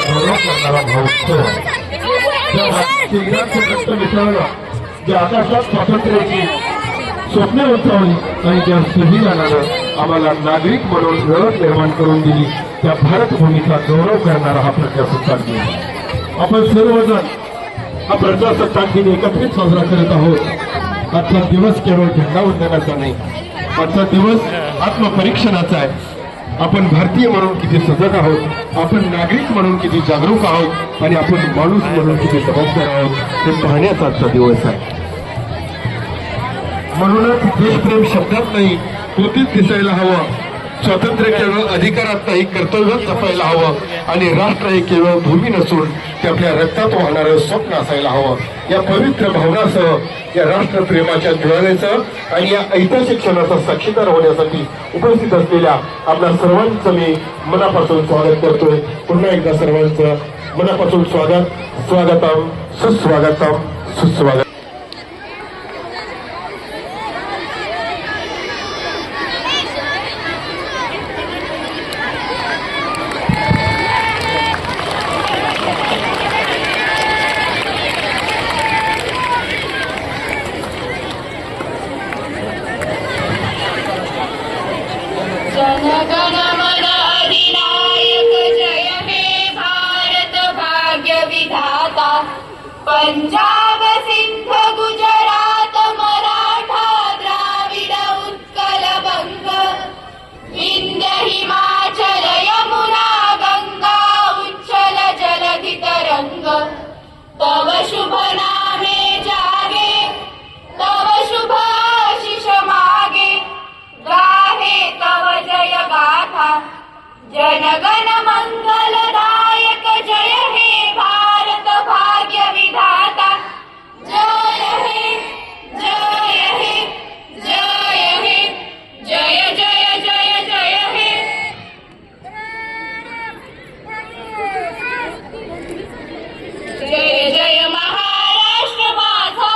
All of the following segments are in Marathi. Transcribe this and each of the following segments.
गौरव करणारा महोत्सव ज्या आकाशात स्वातंत्र्याची स्वप्न उंचावली आणि त्या संविधानानं आम्हाला नागरिक म्हणून ओळख निर्माण करून दिली, त्या भारत भूमीचा गौरव करणारा हा प्रजासत्ताक दिन आपण सर्वजण हा प्रजासत्ताक दिन एकत्रित साजरा करत आहोत। आजचा दिवस केवळ झेंडावंदनाचा नाही, आजचा दिवस आत्मपरीक्षणाचा आहे। आपण भारतीय म्हणून किती सजग आहोत, आपण नागरिक म्हणून किती जागरूक आहोत आणि आपण माणूस म्हणून किती जबाबदार आहोत हे पाहण्याचा आजचा दिवस आहे। म्हणूनच देशप्रेम शब्दात नाही, कृतीत दिसायला हवं। स्वातंत्र्य केवळ अधिकारात नाही, कर्तव्यात जपायला हवं आणि राष्ट्र हे केवळ भूमी नसून ते आपल्या रक्तात वाहणारं स्वप्न असायला हवं। या पवित्र भावनासह, या राष्ट्रप्रेमाच्या ज्वालेचं आणि या ऐतिहासिक क्षणाचा साक्षीदार होण्यासाठी उपस्थित असलेल्या आपल्या सर्वांचं मी मनापासून स्वागत करतोय। पुन्हा एकदा सर्वांचं मनापासून स्वागतम, सुस्वागतम। जनगण मन अधिनायक जय हे भारत भाग्य विधाता। पंजाब सिंध गुजरात मराठा द्राविड उत्कल बंग, विंध्य हिमाचल यमुना गंगा उच्चल जलधि तरंग। तव शुभ नामे जागे, तव शुभ आशीष मागे, गाहे तव जय गाथा। जनगण मंगलदायक जय हे भारत भाग्य विधाता। जय हे, जय हे, जय हे, जय जय जय जय हे। जय जय महाराष्ट्र माझा,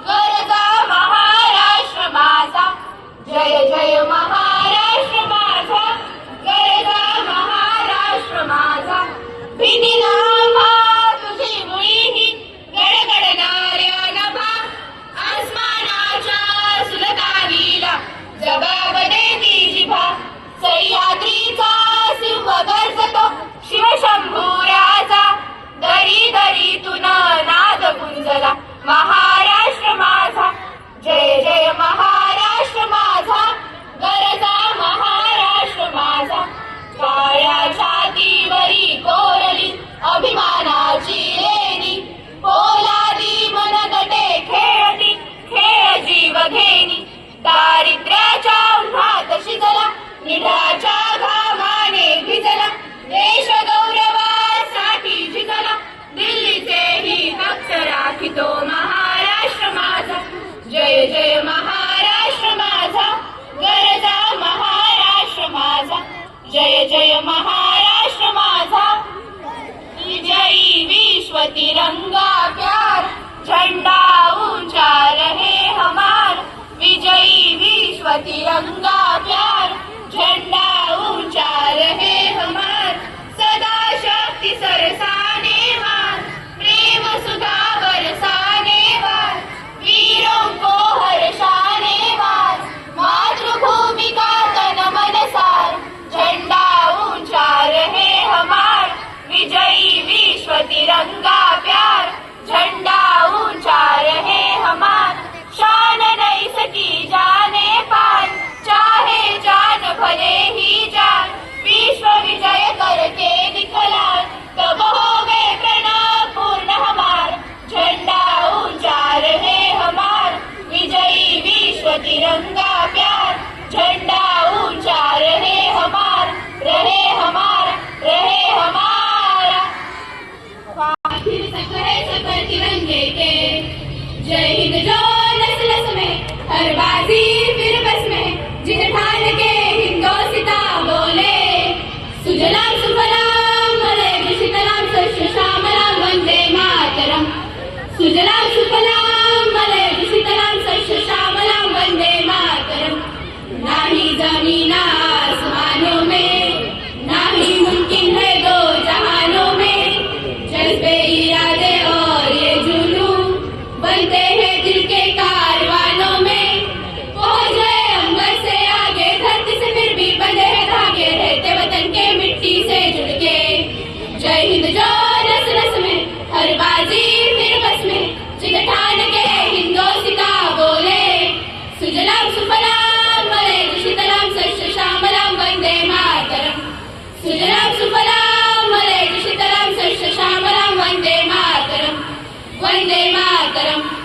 गरजा महाराष्ट्र माझा। जय जय महाराष्ट्र माझा, गरजा महाराष्ट्र माझा। भीतीला आम्हा तुझी मुळीही, गडगडणाऱ्या नभा आसमानाच्या सुलतानीला जबाब देती जिभा। सह्याद्रीचा सिंह गर्जतो शिवशंभूराजा, दरी दरीतून नाद गुंजला महाराष्ट्र माझा। जय जय महाराष्ट्र माझा, गरजा महाराष्ट्र माझा। काळ्या छातीवरी कोरली अभिमानाची लेणी, पोलादी मनगटे खेळती खेळ जीव घेणी। दारिद्र्याच्या उन्हात शिजला, निढाच्या घामाने भिजला, देश गौरवासाठी झिजला, दिल्लीचेही लक्ष राखितो महाराष्ट्र माझा। जय जय महाराष्ट्र माझा, गरजा महाराष्ट्र माझा। जय जय महाराष्ट्र माझा। विजयी विश्व तिरंगा प्यार, झंडा ऊंचा रहे हमार। विजयी विश्व तिरंगा प्यार, झंडा ऊंचा रहे हमार। सदा शक्ति सरसाने वार, प्रेम सुधा बरसाने वार, वीरों को हर्षाने वार। मातृभूमि का तन मन सार, झंडा ऊंचा रहे हमार। विजयी विश्व तिरंगा प्यार, झंडा ऊंचा रहे हमार। शान नहीं सकी जाने पार, चाहे जान भले ही जान। विश्व विजय करके दिखला, तब हो गए प्रणव पूर्ण हमार। झंडा ऊंचा रहे हमार, विजयी विश्व तिरंगा प्यार। झंडा ऊंचा रहे हमार, रहे हमार, रहे हमारा। से जुड़के। जय हिंद जो रस रस में, हर बाजी फिर बस में, जिग ठान के हिंदोसिता बोले। सुजलाम सुफलाम मलयज शीतलाम शस्य श्यामलाम वंदे मातरम। सुजलाम सुफलाम मलयज शीतलाम शस्य श्यामलाम वंदे मातरम, वंदे मातरम।